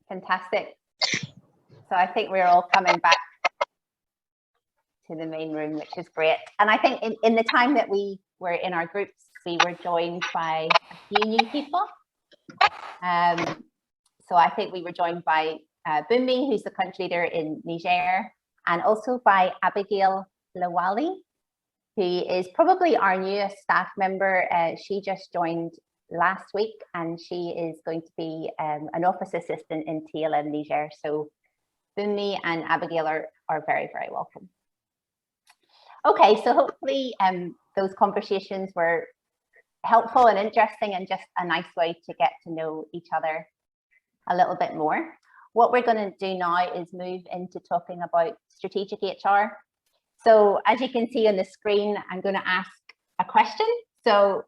Fantastic. So I think we're all coming back to the main room, which is great. And I think in the time that we were in our groups, we were joined by a few new people. So I think we were joined by Bumi, who's the country leader in Niger, and also by Abigail Lawali, who is probably our newest staff member. She just joined last week, and she is going to be an office assistant in TLM Niger. So Bumi and Abigail are very, very welcome. Okay, so hopefully those conversations were helpful and interesting, and just a nice way to get to know each other a little bit more. What we're going to do now is move into talking about strategic HR. So as you can see on the screen, I'm going to ask a question. So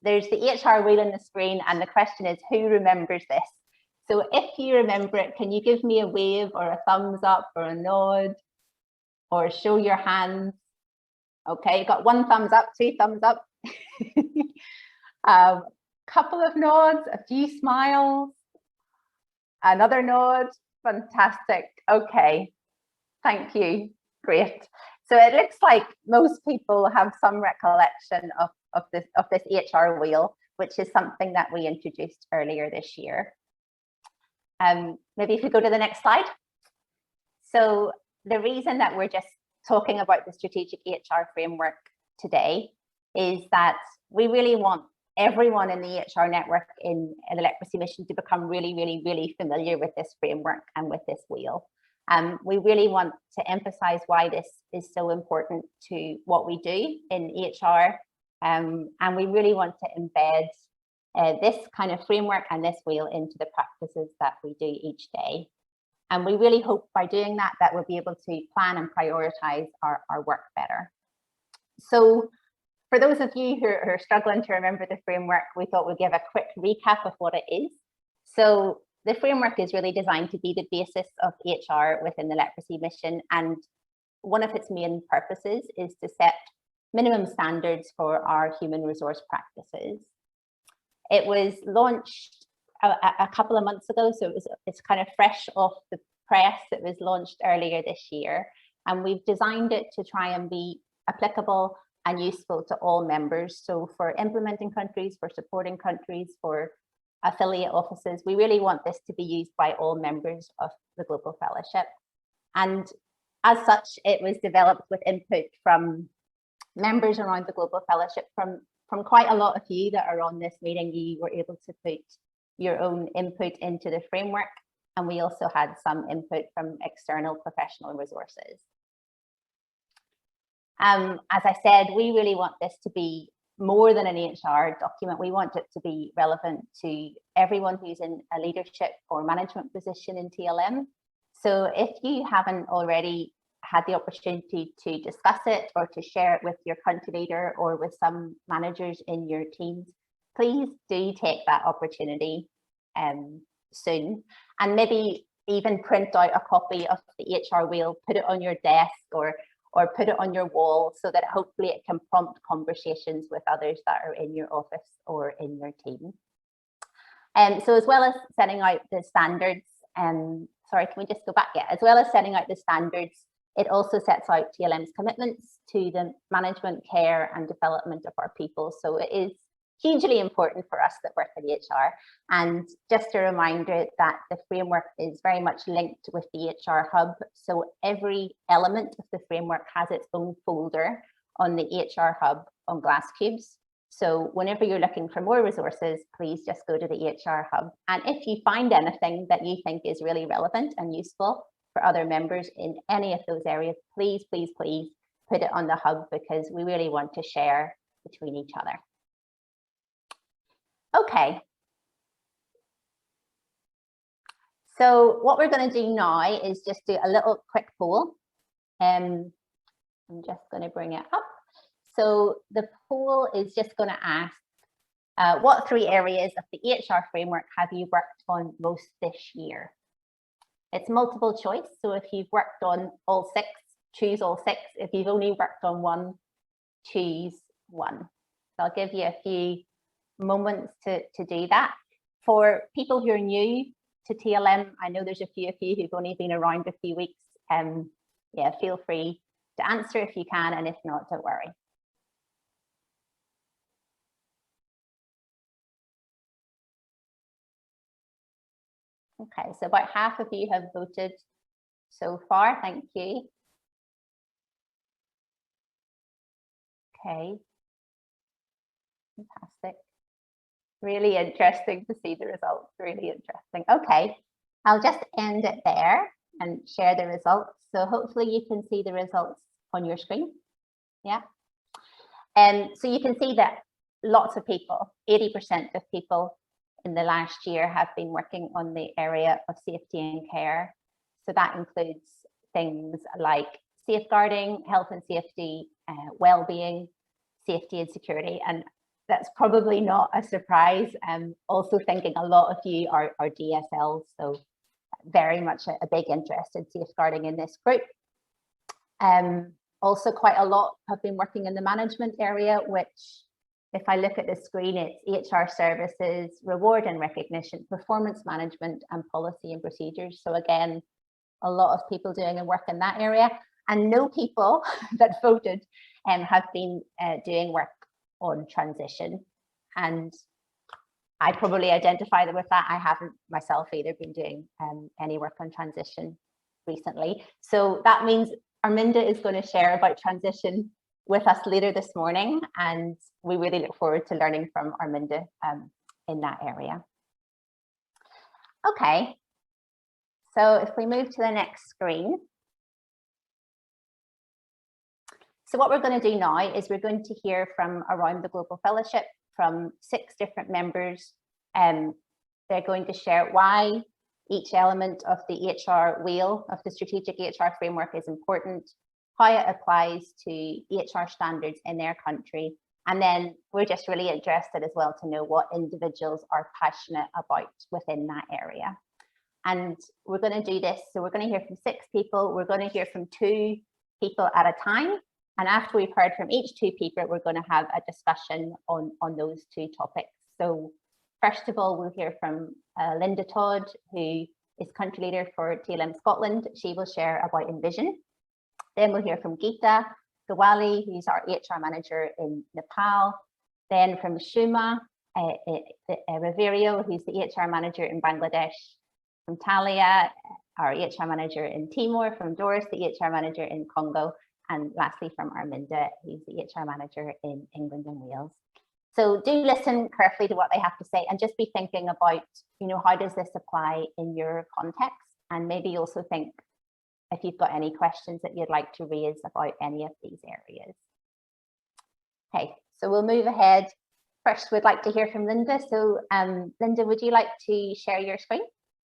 there's the HR wheel on the screen, and the question is, who remembers this? So if you remember it, can you give me a wave or a thumbs up or a nod or show your hands? Okay, you've got one thumbs up, two thumbs up, a couple of nods, a few smiles, another nod. Fantastic. Okay, thank you. Great. So it looks like most people have some recollection of this HR wheel, which is something that we introduced earlier this year. Maybe if you go to the next slide. So the reason that we're just talking about the strategic HR framework today is that we really want everyone in the HR network in the leprosy mission to become really, really, really familiar with this framework and with this wheel. We really want to emphasize why this is so important to what we do in HR, and we really want to embed this kind of framework and this wheel into the practices that we do each day. And we really hope by doing that, that we'll be able to plan and prioritize our work better. So for those of you who are struggling to remember the framework, we thought we'd give a quick recap of what it is. So the framework is really designed to be the basis of HR within the leprosy mission. And one of its main purposes is to set minimum standards for our human resource practices. It was launched a couple of months ago, so it's kind of fresh off the press. It was launched earlier this year, and we've designed it to try and be applicable and useful to all members. So for implementing countries, for supporting countries, for affiliate offices, we really want this to be used by all members of the Global Fellowship. And as such, it was developed with input from members around the Global Fellowship. From quite a lot of you that are on this meeting, you were able to put your own input into the framework, and we also had some input from external professional resources. As I said, we really want this to be more than an HR document. We want it to be relevant to everyone who's in a leadership or management position in TLM. So if you haven't already had the opportunity to discuss it or to share it with your country leader or with some managers in your teams, please do take that opportunity soon, and maybe even print out a copy of the HR wheel, put it on your desk or put it on your wall, so that hopefully it can prompt conversations with others that are in your office or in your team. So as well as setting out the standards, sorry, can we just go back? Yeah, as well as setting out the standards, it also sets out TLM's commitments to the management, care and development of our people. So it is hugely important for us that work in HR. And just a reminder that the framework is very much linked with the HR Hub. So every element of the framework has its own folder on the HR Hub on Glasscubes. So whenever you're looking for more resources, please just go to the HR Hub. And if you find anything that you think is really relevant and useful for other members in any of those areas, please, please, please put it on the Hub, because we really want to share between each other. Okay. So what we're going to do now is just do a little quick poll. I'm just going to bring it up. So the poll is just going to ask, what 3 areas of the HR framework have you worked on most this year? It's multiple choice. So if you've worked on all 6, choose all 6. If you've only worked on 1, choose 1. So I'll give you a few moments to do that. For people who are new to TLM. I know there's a few of you who've only been around a few weeks. Yeah, feel free to answer if you can, and if not, don't worry. Okay, so about half of you have voted so far. Thank you. Okay, fantastic. Really interesting to see the results, really interesting. Okay, I'll just end it there and share the results. So hopefully you can see the results on your screen. Yeah. And so you can see that lots of people, 80% of people in the last year have been working on the area of safety and care. So that includes things like safeguarding, health and safety, well-being, safety and security. And that's probably not a surprise. Also thinking a lot of you are DSLs, so very much a big interest in safeguarding in this group. Also quite a lot have been working in the management area, which if I look at the screen, it's HR services, reward and recognition, performance management, and policy and procedures. So again, a lot of people doing work in that area, and no people that voted have been doing work on transition. And I probably identify with that. I haven't myself either been doing any work on transition recently. So that means Arminda is going to share about transition with us later this morning, and we really look forward to learning from Arminda in that area. Okay, so if we move to the next screen. So what we're going to do now is we're going to hear from around the Global Fellowship from 6 different members. They're going to share why each element of the HR wheel of the strategic HR framework is important, how it applies to HR standards in their country. And then we're just really interested as well to know what individuals are passionate about within that area. And we're going to do this. So we're going to hear from 6 people. We're going to hear from 2 people at a time. And after we've heard from each 2 people, we're going to have a discussion on those 2 topics. So first of all, we'll hear from Linda Todd, who is country leader for TLM Scotland. She will share about Envision. Then we'll hear from Geeta Gawali, who's our HR manager in Nepal. Then from Shuma Riverio, who's the HR manager in Bangladesh. From Talia, our HR manager in Timor. From Doris, the HR manager in Congo. And lastly, from Arminda, who's the HR manager in England and Wales. So do listen carefully to what they have to say, and just be thinking about, how does this apply in your context? And maybe also think if you've got any questions that you'd like to raise about any of these areas. Okay, so we'll move ahead. First, we'd like to hear from Linda. So Linda, would you like to share your screen?